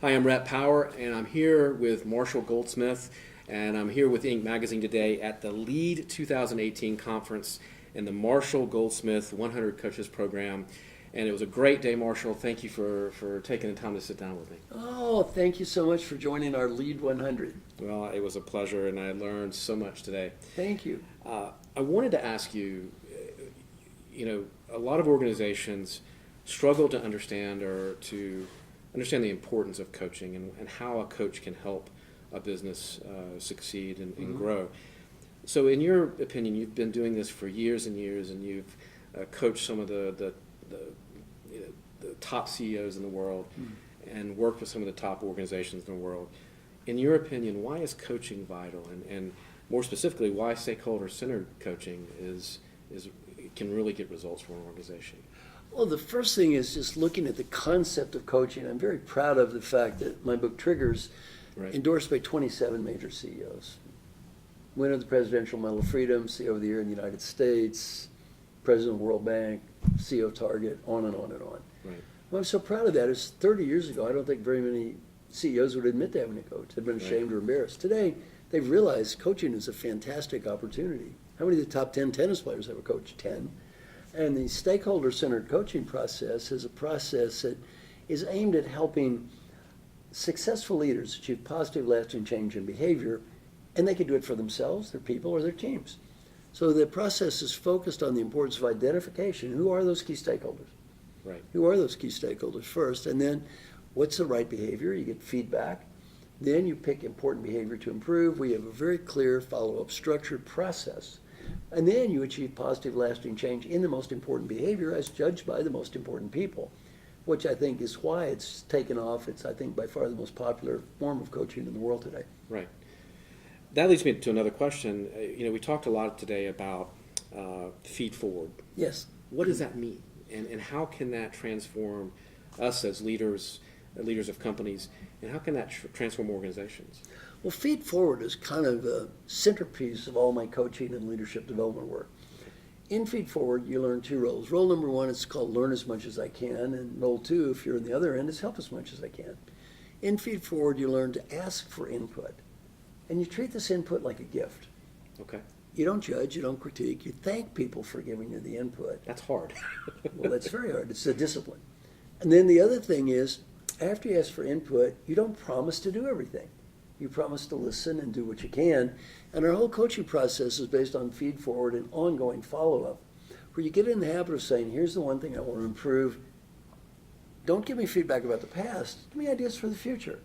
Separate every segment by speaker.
Speaker 1: Hi, I'm Rhett Power, and I'm here with Marshall Goldsmith, and I'm here with Inc. Magazine today at the LEAD 2018 conference in the Marshall Goldsmith 100 Coaches Program. And it was a great day, Marshall. Thank you for taking the time to sit down with me.
Speaker 2: Oh, thank you so much for joining our LEAD 100.
Speaker 1: Well, it was a pleasure, and I learned so much today.
Speaker 2: Thank you.
Speaker 1: I wanted to ask you, a lot of organizations struggle to understand the importance of coaching and how a coach can help a business succeed and grow. So in your opinion, you've been doing this for years and years, and you've coached some of the top CEOs in the world and worked with some of the top organizations in the world. In your opinion, why is coaching vital? And more specifically, why stakeholder-centered coaching can really get results for an organization?
Speaker 2: Well, the first thing is just looking at the concept of coaching. I'm very proud of the fact that my book Triggers, endorsed by 27 major CEOs. Winner of the Presidential Medal of Freedom, CEO of the Year in the United States, President of the World Bank, CEO of Target, on and on and on.
Speaker 1: Right.
Speaker 2: What I'm so proud of that is 30 years ago, I don't think very many CEOs would admit to having a coach. They've been ashamed or embarrassed. Today, they've realized coaching is a fantastic opportunity. How many of the top 10 tennis players have a coach? 10. And the stakeholder-centered coaching process is a process that is aimed at helping successful leaders achieve positive, lasting change in behavior, and they can do it for themselves, their people, or their teams. So the process is focused on the importance of identification. Who are those key stakeholders?
Speaker 1: Right.
Speaker 2: Who are those key stakeholders first? And then what's the right behavior? You get feedback. Then you pick important behavior to improve. We have a very clear follow-up structured process. And then you achieve positive, lasting change in the most important behavior as judged by the most important people, which I think is why it's taken off. It's, I think, by far the most popular form of coaching in the world today.
Speaker 1: Right. That leads me to another question. We talked a lot today about feed forward.
Speaker 2: Yes.
Speaker 1: What does that mean? And how can that transform us as leaders of companies, and how can that transform organizations?
Speaker 2: Well, feed forward is kind of the centerpiece of all my coaching and leadership development work. In feed forward, you learn two roles. Role number one is called learn as much as I can, and role two, if you're on the other end, is help as much as I can. In feed forward, you learn to ask for input, and you treat this input like a gift.
Speaker 1: Okay.
Speaker 2: You don't judge, you don't critique, you thank people for giving you the input.
Speaker 1: That's hard.
Speaker 2: Well, that's very hard. It's a discipline. And then the other thing is, after you ask for input, you don't promise to do everything. You promise to listen and do what you can. And our whole coaching process is based on feed forward and ongoing follow-up, where you get in the habit of saying, here's the one thing I want to improve. Don't give me feedback about the past. Give me ideas for the future.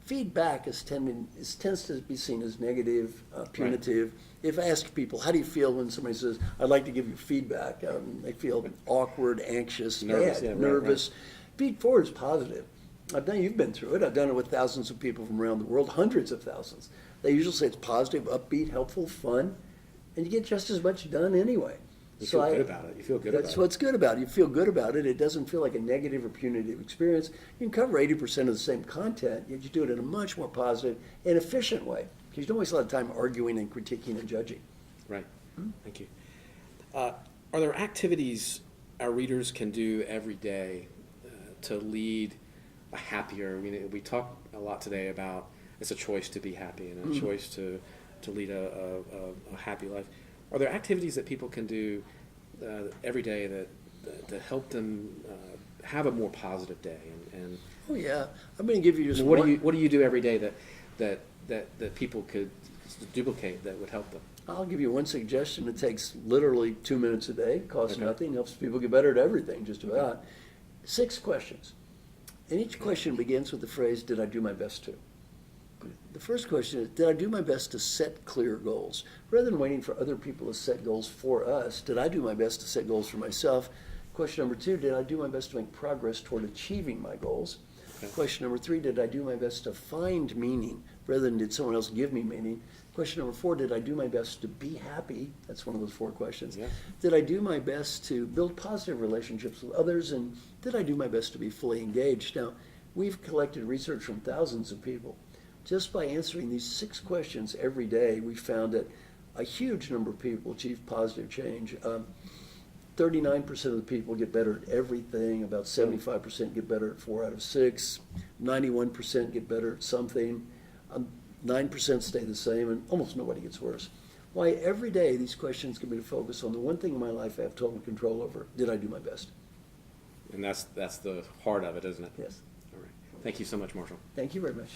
Speaker 2: Feedback tends to be seen as negative, punitive. Right. If I ask people, how do you feel when somebody says, I'd like to give you feedback? They feel awkward, anxious, nervous. Right. Feed forward is positive. You've been through it. I've done it with thousands of people from around the world, hundreds of thousands. They usually say it's positive, upbeat, helpful, fun, and you get just as much done anyway.
Speaker 1: You feel good about it.
Speaker 2: That's what's good about it. You feel good about it. It doesn't feel like a negative or punitive experience. You can cover 80% of the same content, yet you do it in a much more positive and efficient way, because you don't waste a lot of time arguing and critiquing and judging.
Speaker 1: Right. Thank you. Are there activities our readers can do every day to lead a happier? We talk a lot today about it's a choice to be happy and a choice to lead a happy life. Are there activities that people can do every day that help them have a more positive day? And
Speaker 2: oh yeah, I'm going to give you just
Speaker 1: what do you do every day that people could duplicate that would help them?
Speaker 2: I'll give you one suggestion. It takes literally 2 minutes a day, costs nothing, helps people get better at everything, just about. 6 questions. And each question begins with the phrase, did I do my best to? The first question is, did I do my best to set clear goals? Rather than waiting for other people to set goals for us, did I do my best to set goals for myself? Question number 2, did I do my best to make progress toward achieving my goals? Okay. Question number 3, did I do my best to find meaning rather than did someone else give me meaning? Question number 4, did I do my best to be happy? That's one of those 4 questions. Yeah. Did I do my best to build positive relationships with others? And did I do my best to be fully engaged? Now, we've collected research from thousands of people. Just by answering these 6 questions every day, we found that a huge number of people achieve positive change. 39% of the people get better at everything, about 75% get better at 4 out of 6, 91% get better at something, 9% stay the same, and almost nobody gets worse. Why, every day these questions get me to focus on the one thing in my life I have total control over. Did I do my best?
Speaker 1: And that's the heart of it, isn't it?
Speaker 2: Yes.
Speaker 1: All right. Thank you so much, Marshall.
Speaker 2: Thank you very much.